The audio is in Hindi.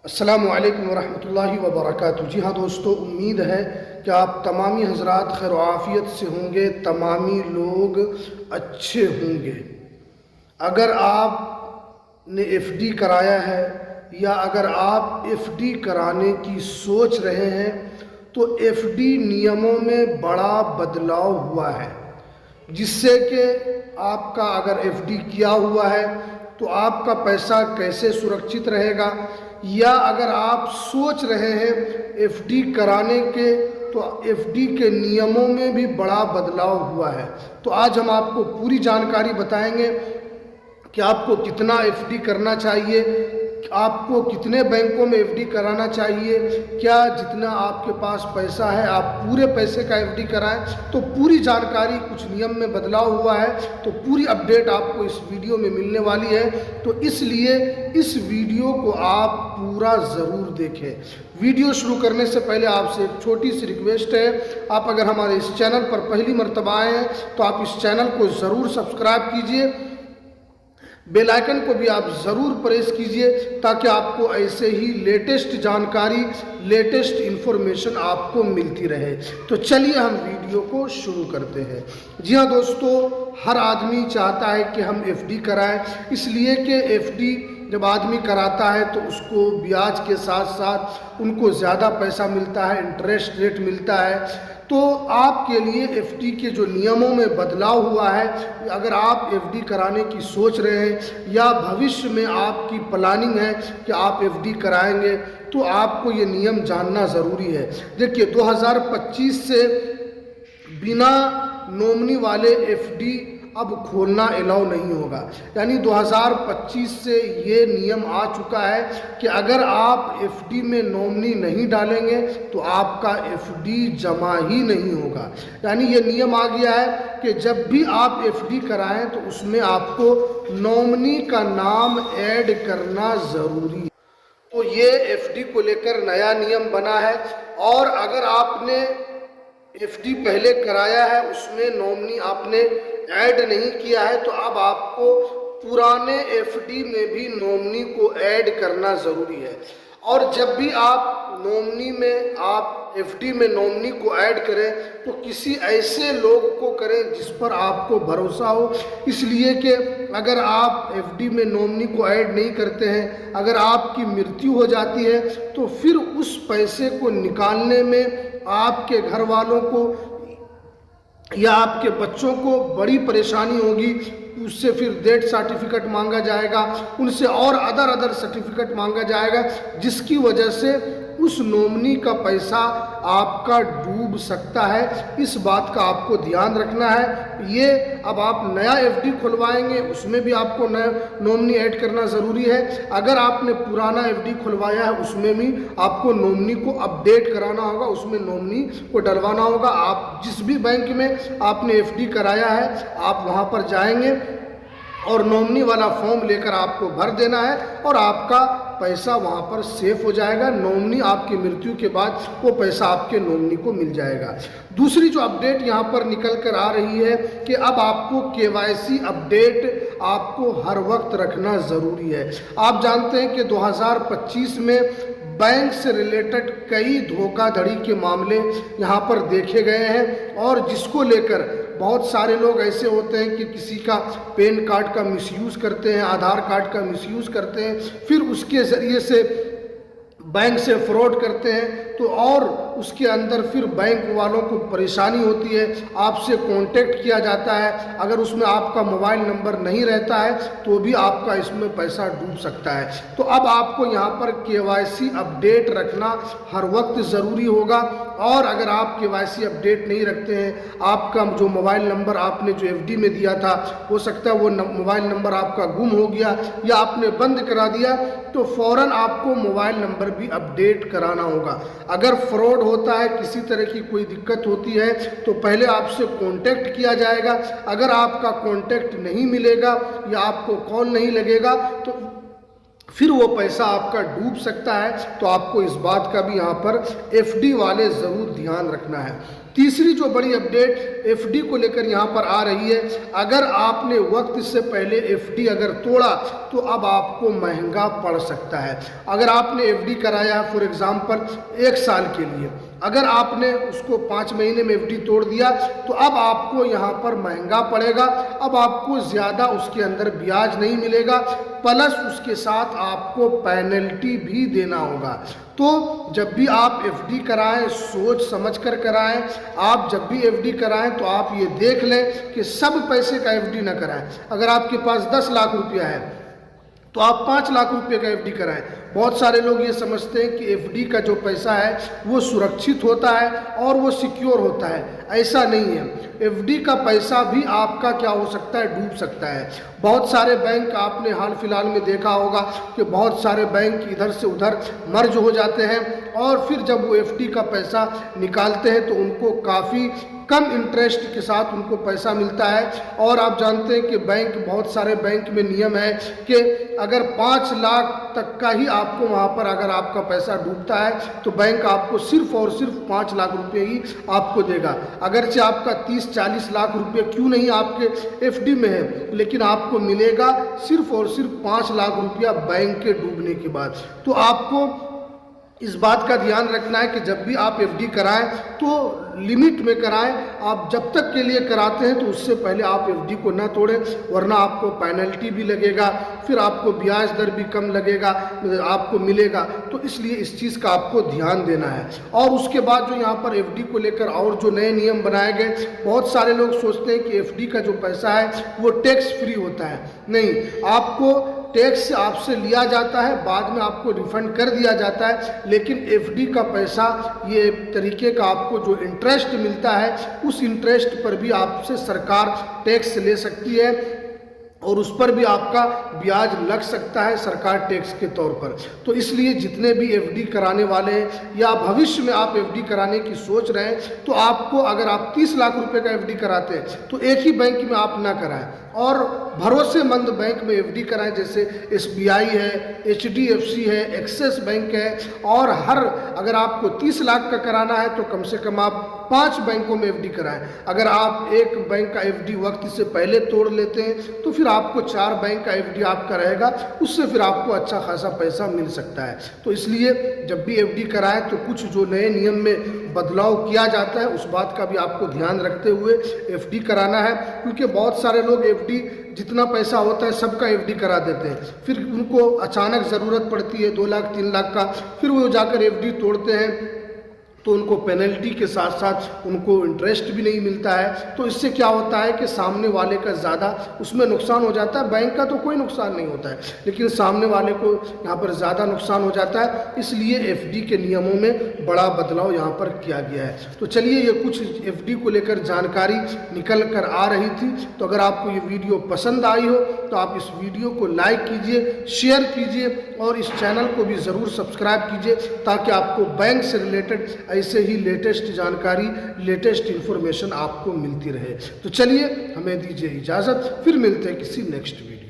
अस्सलामु अलैकुम वरहमतुल्लाहि वबरकातुहू। जी हाँ दोस्तों, उम्मीद है कि आप तमामी हजरात खैर आफ़ियत से होंगे, तमामी लोग अच्छे होंगे। अगर आपने एफडी कराया है या अगर आप एफडी कराने की सोच रहे हैं तो एफडी नियमों में बड़ा बदलाव हुआ है, जिससे कि आपका अगर एफडी किया हुआ है तो आपका पैसा कैसे सुरक्षित रहेगा, या अगर आप सोच रहे हैं एफडी कराने के तो एफडी के नियमों में भी बड़ा बदलाव हुआ है। तो आज हम आपको पूरी जानकारी बताएंगे कि आपको कितना एफडी करना चाहिए, आपको कितने बैंकों में एफडी कराना चाहिए, क्या जितना आपके पास पैसा है आप पूरे पैसे का एफडी कराएं। तो पूरी जानकारी, कुछ नियम में बदलाव हुआ है तो पूरी अपडेट आपको इस वीडियो में मिलने वाली है। तो इसलिए इस वीडियो को आप पूरा ज़रूर देखें। वीडियो शुरू करने से पहले आपसे एक छोटी सी रिक्वेस्ट है, आप अगर हमारे इस चैनल पर पहली मर्तबा आए हैं तो आप इस चैनल को ज़रूर सब्सक्राइब कीजिए, बेल आइकन को भी आप ज़रूर प्रेस कीजिए ताकि आपको ऐसे ही लेटेस्ट जानकारी, लेटेस्ट इन्फॉर्मेशन आपको मिलती रहे। तो चलिए हम वीडियो को शुरू करते हैं। जी हाँ दोस्तों, हर आदमी चाहता है कि हम एफडी कराएं, इसलिए कि एफडी जब आदमी कराता है तो उसको ब्याज के साथ साथ उनको ज़्यादा पैसा मिलता है, इंटरेस्ट रेट मिलता है। तो आपके लिए एफडी के जो नियमों में बदलाव हुआ है, अगर आप एफडी कराने की सोच रहे हैं या भविष्य में आपकी प्लानिंग है कि आप एफडी कराएंगे तो आपको ये नियम जानना ज़रूरी है। देखिए 2025 से बिना नॉमिनी वाले एफडी अब खोलना अलाउ नहीं होगा। यानी 2025 से ये नियम आ चुका है कि अगर आप एफडी में नॉमिनी नहीं डालेंगे तो आपका एफडी जमा ही नहीं होगा। यानी ये नियम आ गया है कि जब भी आप एफडी कराएं तो उसमें आपको नॉमिनी का नाम ऐड करना ज़रूरी है। तो ये एफडी को लेकर नया नियम बना है, और अगर आपने एफडी पहले कराया है उसमें नॉमिनी आपने ऐड नहीं किया है तो अब आपको पुराने एफडी में भी नॉमिनी को ऐड करना ज़रूरी है। और जब भी आप नॉमिनी में, आप एफडी में नॉमिनी को ऐड करें तो किसी ऐसे लोग को करें जिस पर आपको भरोसा हो, इसलिए कि अगर आप एफडी में नॉमिनी को ऐड नहीं करते हैं, अगर आपकी मृत्यु हो जाती है तो फिर उस पैसे को निकालने में आपके घर वालों को या आपके बच्चों को बड़ी परेशानी होगी। उससे फिर डेथ सर्टिफिकेट मांगा जाएगा, उनसे और अदर सर्टिफिकेट मांगा जाएगा, जिसकी वजह से उस नॉमिनी का पैसा आपका डूब सकता है। इस बात का आपको ध्यान रखना है। ये अब आप नया एफडी खुलवाएंगे उसमें भी आपको नया नॉमिनी ऐड करना ज़रूरी है। अगर आपने पुराना एफडी खुलवाया है उसमें भी आपको नॉमिनी को अपडेट कराना होगा, उसमें नॉमिनी को डलवाना होगा। आप जिस भी बैंक में आपने एफडी कराया है आप वहाँ पर जाएंगे और नॉमिनी वाला फॉर्म लेकर आपको भर देना है और आपका पैसा वहाँ पर सेफ हो जाएगा। नॉमिनी आपकी मृत्यु के बाद वो पैसा आपके नॉमिनी को मिल जाएगा। दूसरी जो अपडेट यहाँ पर निकल कर आ रही है कि अब आपको केवाईसी अपडेट आपको हर वक्त रखना ज़रूरी है। आप जानते हैं कि 2025 में बैंक से रिलेटेड कई धोखाधड़ी के मामले यहाँ पर देखे गए हैं, और जिसको लेकर बहुत सारे लोग ऐसे होते हैं कि किसी का पैन कार्ड का मिसयूज़ करते हैं, आधार कार्ड का मिसयूज़ करते हैं, फिर उसके ज़रिए से बैंक से फ्रॉड करते हैं। तो और उसके अंदर फिर बैंक वालों को परेशानी होती है, आपसे कांटेक्ट किया जाता है, अगर उसमें आपका मोबाइल नंबर नहीं रहता है तो भी आपका इसमें पैसा डूब सकता है। तो अब आपको यहाँ पर केवाईसी अपडेट रखना हर वक्त ज़रूरी होगा। और अगर आप केवाईसी अपडेट नहीं रखते हैं, आपका जो मोबाइल नंबर आपने जो एफडी में दिया था हो सकता है वो मोबाइल नंबर आपका गुम हो गया या आपने बंद करा दिया, तो फ़ौरन आपको मोबाइल नंबर भी अपडेट कराना होगा। अगर फ्रॉड होता है, किसी तरह की कोई दिक्कत होती है तो पहले आपसे कांटेक्ट किया जाएगा। अगर आपका कांटेक्ट नहीं मिलेगा या आपको कॉल नहीं लगेगा तो फिर वो पैसा आपका डूब सकता है। तो आपको इस बात का भी यहाँ पर एफडी वाले ज़रूर ध्यान रखना है। तीसरी जो बड़ी अपडेट एफडी को लेकर यहाँ पर आ रही है, अगर आपने वक्त से पहले एफडी अगर तोड़ा तो अब आपको महंगा पड़ सकता है। अगर आपने एफडी कराया है फॉर एग्जांपल 1 साल के लिए, अगर आपने उसको 5 महीने में एफडी तोड़ दिया तो अब आपको यहाँ पर महंगा पड़ेगा। अब आपको ज़्यादा उसके अंदर ब्याज नहीं मिलेगा, प्लस उसके साथ आपको पेनल्टी भी देना होगा। तो जब भी आप एफडी कराएं सोच समझ कर कराएं। आप जब भी एफडी कराएं तो आप ये देख लें कि सब पैसे का एफडी ना कराएं। अगर आपके पास 10 लाख रुपया है तो आप 5 लाख रुपए का एफडी कराएं। बहुत सारे लोग ये समझते हैं कि एफडी का जो पैसा है वो सुरक्षित होता है और वो सिक्योर होता है। ऐसा नहीं है। एफडी का पैसा भी आपका क्या हो सकता है, डूब सकता है। बहुत सारे बैंक आपने हाल फिलहाल में देखा होगा कि बहुत सारे बैंक इधर से उधर मर्ज हो जाते हैं और फिर जब वो एफडी का पैसा निकालते हैं तो उनको काफ़ी कम इंटरेस्ट के साथ उनको पैसा मिलता है। और आप जानते हैं कि बैंक, बहुत सारे बैंक में नियम है कि अगर 5 लाख तक का ही आपको वहाँ पर अगर आपका पैसा डूबता है तो बैंक आपको सिर्फ और सिर्फ 5 लाख रुपए ही आपको देगा। अगरचे आपका 30-40 लाख रुपए क्यों नहीं आपके एफडी में है, लेकिन आपको मिलेगा सिर्फ और सिर्फ 5 लाख रुपया बैंक के डूबने के बाद। तो आपको इस बात का ध्यान रखना है कि जब भी आप एफडी कराएं तो लिमिट में कराएं। आप जब तक के लिए कराते हैं तो उससे पहले आप एफडी को ना तोड़ें, वरना आपको पेनल्टी भी लगेगा, फिर आपको ब्याज दर भी कम लगेगा, आपको मिलेगा। तो इसलिए इस चीज़ का आपको ध्यान देना है। और उसके बाद जो यहाँ पर एफडी को लेकर और जो नए नियम बनाए गए, बहुत सारे लोग सोचते हैं कि एफडी का जो पैसा है वो टैक्स फ्री होता है। नहीं, आपको टैक्स आपसे लिया जाता है, बाद में आपको रिफंड कर दिया जाता है, लेकिन एफडी का पैसा ये तरीके का आपको जो इंटरेस्ट मिलता है उस इंटरेस्ट पर भी आपसे सरकार टैक्स ले सकती है और उस पर भी आपका ब्याज लग सकता है सरकार टैक्स के तौर पर। तो इसलिए जितने भी एफडी कराने वाले हैं या भविष्य में आप एफडी कराने की सोच रहे हैं तो आपको, अगर आप 30 लाख रुपए का एफडी कराते हैं तो एक ही बैंक में आप ना कराएं और भरोसेमंद बैंक में एफडी कराएं, जैसे एसबीआई है, एचडीएफसी है, एक्सिस बैंक है। और अगर आपको 30 लाख का कराना है तो कम से कम आप 5 बैंकों में एफडी कराएं। अगर आप एक बैंक का एफडी वक्त से पहले तोड़ लेते हैं तो फिर आपको 4 बैंक का एफडी आपका रहेगा, उससे फिर आपको अच्छा खासा पैसा मिल सकता है। तो इसलिए जब भी एफडी कराएं तो कुछ जो नए नियम में बदलाव किया जाता है उस बात का भी आपको ध्यान रखते हुए एफडी कराना है, क्योंकि बहुत सारे लोग एफडी जितना पैसा होता है सबका एफडी करा देते हैं, फिर उनको अचानक ज़रूरत पड़ती है 2 लाख 3 लाख का, फिर वो जाकर एफडी तोड़ते हैं तो उनको पेनल्टी के साथ साथ उनको इंटरेस्ट भी नहीं मिलता है। तो इससे क्या होता है कि सामने वाले का ज़्यादा उसमें नुकसान हो जाता है। बैंक का तो कोई नुकसान नहीं होता है, लेकिन सामने वाले को यहाँ पर ज़्यादा नुकसान हो जाता है। इसलिए एफडी के नियमों में बड़ा बदलाव यहाँ पर किया गया है। तो चलिए, ये कुछ एफडी को लेकर जानकारी निकल कर आ रही थी। तो अगर आपको ये वीडियो पसंद आई हो तो आप इस वीडियो को लाइक कीजिए, शेयर कीजिए और इस चैनल को भी ज़रूर सब्सक्राइब कीजिए, ताकि आपको बैंक से रिलेटेड ऐसे ही लेटेस्ट जानकारी, लेटेस्ट इन्फॉर्मेशन आपको मिलती रहे। तो चलिए, हमें दीजिए इजाज़त, फिर मिलते हैं किसी नेक्स्ट वीडियो।